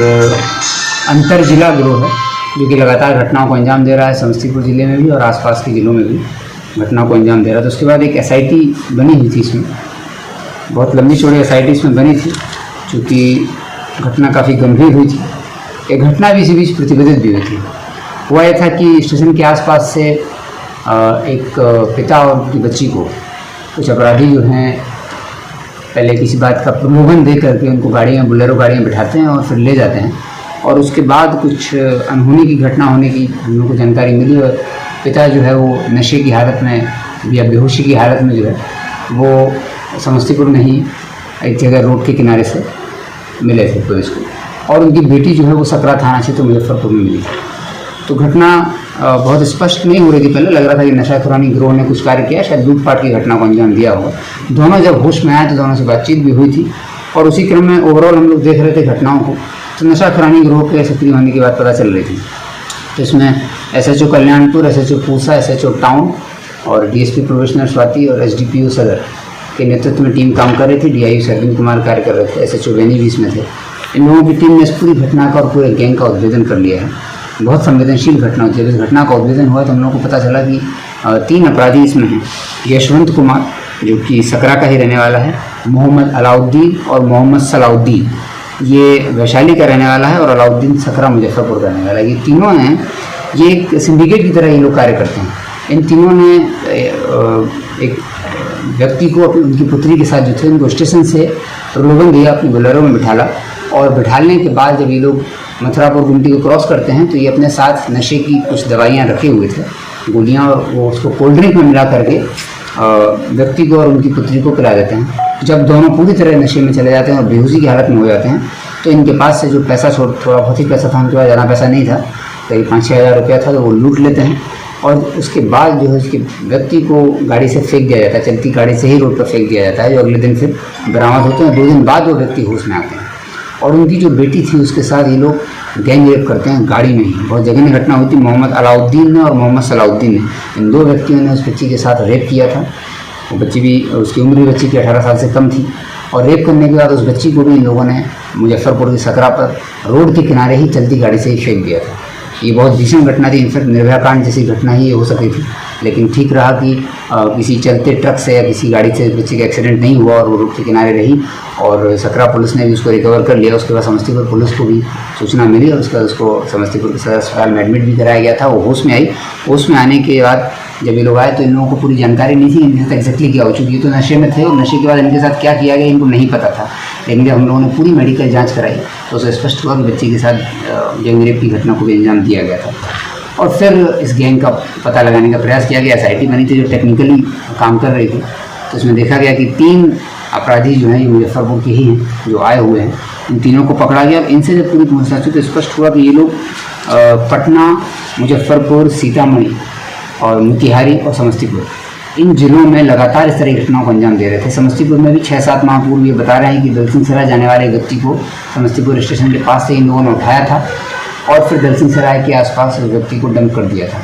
और अंतर जिला गिरोह है जो कि लगातार घटनाओं को अंजाम दे रहा है, समस्तीपुर ज़िले में भी और आसपास के ज़िलों में भी घटनाओं को अंजाम दे रहा है। तो उसके बाद एक SIT बनी हुई थी, इसमें बहुत लंबी चौड़ी SIT इसमें बनी थी, चूँकि घटना काफ़ी गंभीर हुई थी। एक घटना भी इसी बीच प्रतिबंधित भी हुई थी। हुआ यह था कि स्टेशन के आसपास से एक पिता और उनकी बच्ची को कुछ अपराधी जो हैं पहले किसी बात का प्रलोभन दे करके उनको गाड़ियाँ, बोलेरो गाड़ियाँ बिठाते हैं और फिर ले जाते हैं। और उसके बाद कुछ अनहोनी की घटना होने की हम लोग को जानकारी मिली और पिता जो है वो नशे की हालत में या बेहोशी की हालत में जो है वो समस्तीपुर में ही एक जगह रोड के किनारे से मिले थे पुलिस को, और उनकी बेटी जो है वो सकरा थाना क्षेत्र मुजफ्फरपुर में मिली। तो घटना बहुत स्पष्ट नहीं हो रही थी, पहले लग रहा था कि नशाखोरानी गिरोह ने कुछ कार्य किया, शायद लूटपाट की घटना को अंजाम दिया होगा। दोनों जब होश में आए तो दोनों से बातचीत भी हुई थी और उसी क्रम में ओवरऑल हम लोग देख रहे थे घटनाओं को, तो नशाखोरानी गिरोह के सक्रिय होने की बात पता चल रही थी। तो इसमें SHO Kalyanpur, SHO Pusa, SHO town और DSP प्रोबेशनर स्वाति और SDPO सदर के नेतृत्व में टीम काम कर रही थी। DIU सरविंद कुमार कार्य कर रहे थे, SHO बेनी भी इसमें थे। इन लोगों की टीम ने इस पूरी घटना का और पूरे गैंग का उद्भेदन कर लिया है। बहुत संवेदनशील घटना होती है। जब इस घटना का उद्भेदन हुआ तो हम लोगों को पता चला कि 3 अपराधी इसमें हैं। यशवंत कुमार जो कि सकरा का ही रहने वाला है, मोहम्मद अलाउद्दीन और मोहम्मद सलाउद्दीन ये वैशाली का रहने वाला है और अलाउद्दीन सकरा मुजफ्फरपुर का रहने वाला है। ये तीनों हैं, ये एक सिंडिकेट की तरह ये लोग कार्य करते हैं। इन तीनों ने एक व्यक्ति को उनकी पुत्री के साथ जो थे उनको स्टेशन से प्रलोभन दिया, अपनी बोलेरो में बिठाला और बिठाने के बाद जब ये लोग मथुरापुर गुमटी को क्रॉस करते हैं तो ये अपने साथ नशे की कुछ दवाइयाँ रखे हुए थे, गोलियाँ, और वो उसको कोल्ड ड्रिंक में मिला करके व्यक्ति को और उनकी पुत्री को पिला देते हैं। जब दोनों पूरी तरह नशे में चले जाते हैं और बेहोशी की हालत में हो जाते हैं तो इनके पास से जो पैसा थोड़ा बहुत ही पैसा था, उनके पास ज़्यादा पैसा नहीं था, करीब 5-6 हज़ार रुपया था, तो वो लूट लेते हैं और उसके बाद जो है उसके व्यक्ति को गाड़ी से फेंक दिया जाता है, चलती गाड़ी से ही रोड पर फेंक दिया जाता है, जो अगले दिन फिर बरामद होते हैं। 2 दिन बाद वो व्यक्ति होश में आते हैं और उनकी जो बेटी थी उसके साथ ये लोग गैंग रेप करते हैं गाड़ी में ही। बहुत जघन्य घटना हुई थी। मोहम्मद अलाउद्दीन ने और मोहम्मद सलाउद्दीन ने, इन 2 व्यक्तियों ने उस बच्ची के साथ रेप किया था। वो बच्ची भी, उसकी उम्र भी बच्ची की 18 साल से कम थी और रेप करने के बाद उस बच्ची को भी इन लोगों ने मुजफ्फरपुर की सकरा पर रोड के किनारे ही चलती गाड़ी से ही फेंक दिया था। ये बहुत भीषण घटना थी। इनफैक्ट निर्भया कांड जैसी घटना ही हो सकी थी, लेकिन ठीक रहा कि किसी चलते ट्रक से या किसी गाड़ी से बच्चे का एक्सीडेंट नहीं हुआ और वो रोड के किनारे रही और सकरा पुलिस ने भी उसको रिकवर कर लिया। उसके बाद समस्तीपुर पुलिस को भी सूचना मिली और उसके बाद उसको समस्तीपुर के सदर अस्पताल में एडमिट भी कराया गया था। वो होश में आई। होश में आने के बाद जब ये लोग आए तो इन लोगों को पूरी जानकारी नहीं थी इनके साथ एग्जैक्टली क्या हो चुकी। ये तो नशे में थे और नशे के बाद इनके साथ क्या किया गया इनको नहीं पता था, लेकिन जब हम लोगों ने पूरी मेडिकल जांच कराई तो उसे स्पष्ट हुआ कि बच्चे के साथ गैंग रेप की घटना को भी अंजाम दिया गया था। और फिर इस गैंग का पता लगाने का प्रयास किया गया। SIT बनी थी जो टेक्निकली काम कर रही थी, तो इसमें देखा गया कि 3 अपराधी जो हैं ये मुजफ्फरपुर के ही हैं जो आए हुए हैं। इन तीनों को पकड़ा गया। इनसे जब पूरी पूछताछ हुई तो स्पष्ट हुआ कि ये लोग पटना, मुजफ्फरपुर, सीतामढ़ी और मोतिहारी और समस्तीपुर, इन जिलों में लगातार इस तरह की घटनाओं को अंजाम दे रहे थे। समस्तीपुर में भी 6-7 माह पूर्व ये बता रहे हैं कि दलसिंहसराय जाने वाले व्यक्ति को समस्तीपुर स्टेशन के पास से इन लोगों ने उठाया था और फिर दलसिंहसराय के आसपास व्यक्ति को डंप कर दिया था।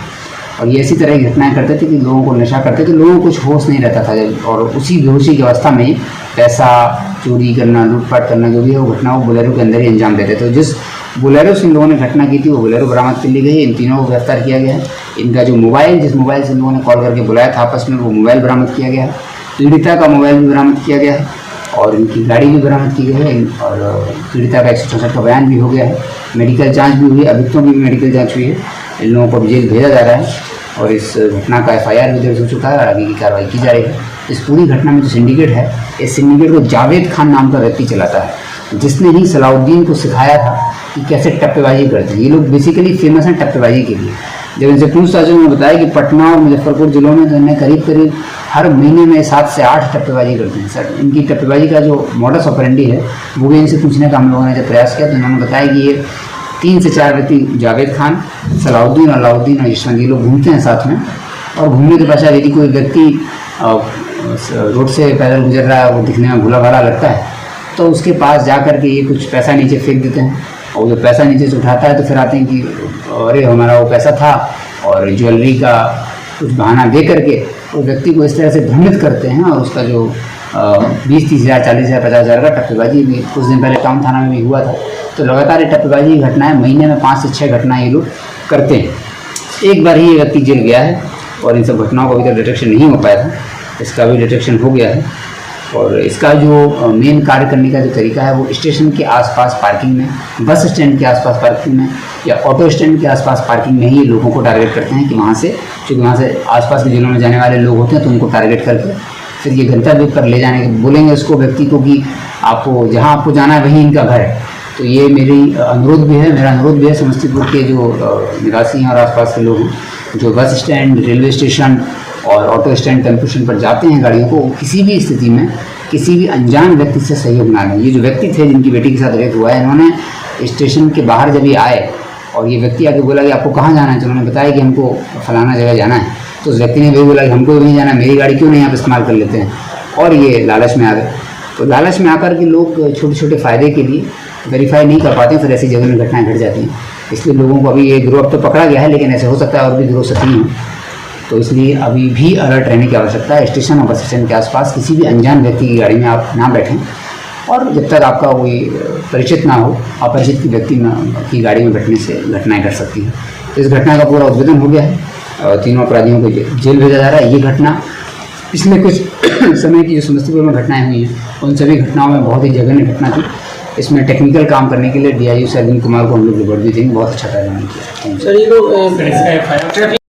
और ये इसी तरह की घटनाएं करते थे कि लोगों को नशा करते थे, लोगों को कुछ होश नहीं रहता था और उसी बेहोशी की अवस्था में पैसा चोरी करना, लूटपाट करना जो भी है वो घटना वो बोलेरो के अंदर ही अंजाम देते थे। जिस बोलेरो से इन लोगों ने घटना की थी वो बोलेरो बरामद कर ली गई। इन तीनों को गिरफ्तार किया गया है। इनका जो मोबाइल, जिस मोबाइल से इन लोगों ने कॉल करके बुलाया था आपस में, वो मोबाइल बरामद किया गया है। पीड़िता का मोबाइल भी बरामद किया गया है और इनकी गाड़ी भी बरामद की गई है और पीड़िता का 164 का बयान भी हो गया है। मेडिकल जांच भी हुई है, अभियुक्तों की भी मेडिकल जांच हुई है। इन लोगों को जेल भेजा जा रहा है और इस घटना का FIR भी दर्ज हो चुका है और आगे की कार्रवाई की जा रही है। इस पूरी घटना में जो सिंडिकेट है, इस सिंडिकेट को जावेद खान नाम का व्यक्ति चलाता है, जिसने ही सलाउद्दीन को सिखाया था कि कैसे टप्पेबाजी करते हैं। ये लोग बेसिकली फेमस हैं टप्पेबाजी के लिए। जब इनसे पूछताछ में बताया कि पटना और मुजफ्फरपुर जिलों में तो इन्हें करीब हर महीने में 7 से 8 टप्पेबाजी करते हैं। सर, इनकी टप्पेबाजी का जो मॉडस ऑपरेंडी है वो भी इनसे पूछने का हम लोगों ने जब प्रयास किया तो इन्होंने बताया कि ये 3 से 4 व्यक्ति, जावेद खान, सलाउद्दीन, अलाउद्दीन और यशवंत, ये लोग घूमते हैं साथ में और घूमने के पश्चात यदि कोई व्यक्ति रोड से पैदल गुजर रहा है, वो दिखने में भूला भाला लगता है, तो उसके पास जा कर के ये कुछ पैसा नीचे फेंक देते हैं और जो पैसा नीचे से उठाता है तो फिर आते हैं कि अरे हमारा वो पैसा था, और ज्वेलरी का कुछ बहाना दे करके उस व्यक्ति को इस तरह से भ्रमित करते हैं और उसका जो 20-30 हज़ार, 40 हज़ार, 50 हज़ार का टप्पेबाजी भी कुछ दिन पहले टाउन थाना में भी हुआ था। तो लगातार ये टप्पेबाजी की घटनाएं, महीने में 5 से 6 घटनाएं ये लोग करते हैं। एक बार ही ये व्यक्ति जेल गया है और इन सब घटनाओं का अभी तक डिटेक्शन नहीं हो पाया था, इसका भी डिटेक्शन हो गया है। और इसका जो मेन कार्य करने का जो तरीका है वो स्टेशन के आसपास पार्किंग में, बस स्टैंड के आसपास पार्किंग में या ऑटो स्टैंड के आसपास पार्किंग में ही लोगों को टारगेट करते हैं कि वहाँ से, क्योंकि वहाँ से आसपास के जिलों में जाने वाले लोग होते हैं, तो उनको टारगेट करके फिर ये गंतव्य पर ले जाने, बोलेंगे उसको व्यक्ति को कि आपको जहाँ आपको जाना है वहीं इनका घर है। तो ये मेरा अनुरोध भी है समस्तीपुर के जो निवासी हैं और आसपास के लोग हैं, जो बस स्टैंड, रेलवे स्टेशन और ऑटो स्टैंड, टेम्पो स्टैंड पर जाते हैं गाड़ियों को, किसी भी स्थिति में किसी भी अनजान व्यक्ति से सहयोग ना लें। ये जो व्यक्ति थे जिनकी बेटी के साथ रेप हुआ है, इन्होंने स्टेशन के बाहर जब ये आए और ये व्यक्ति आके बोला कि आपको कहाँ जाना है, तो उन्होंने बताया कि हमको फलाना जगह जाना है। तो उस व्यक्ति ने भी बोला कि हमको भी नहीं जाना, मेरी गाड़ी क्यों नहीं आप इस्तेमाल कर लेते हैं, और ये लालच में आ गए। तो लालच में आकर के लोग छोटे छोटे फ़ायदे के लिए वेरीफाई नहीं कर पाते, फिर ऐसी जगह में घटनाएं घट जाती हैं। इसलिए लोगों को अभी ये गिरोह अब तो पकड़ा गया है, लेकिन ऐसे हो सकता है और भी गिरोह सक्रिय हों, तो इसलिए अभी भी अलर्ट रहने की आवश्यकता है। स्टेशन और बस स्टैंड के आसपास किसी भी अनजान व्यक्ति की गाड़ी में आप ना बैठें, और जब तक आपका कोई परिचित ना हो, अपरिचित की व्यक्ति की गाड़ी में बैठने से घटनाएं घट सकती हैं। तो इस घटना का पूरा उद्भेदन हो गया है और तीनों अपराधियों को जेल भेजा जा रहा है। ये घटना पिछले कुछ समय की जो समस्तीपुर में घटनाएं हुई हैं, उन सभी घटनाओं में बहुत ही जघन्य घटना थी। इसमें टेक्निकल काम करने के लिए DIU से अरविंद कुमार को हम लोग रिवॉर्ड भी देंगे, बहुत अच्छा कार्य किया। सर ये लोग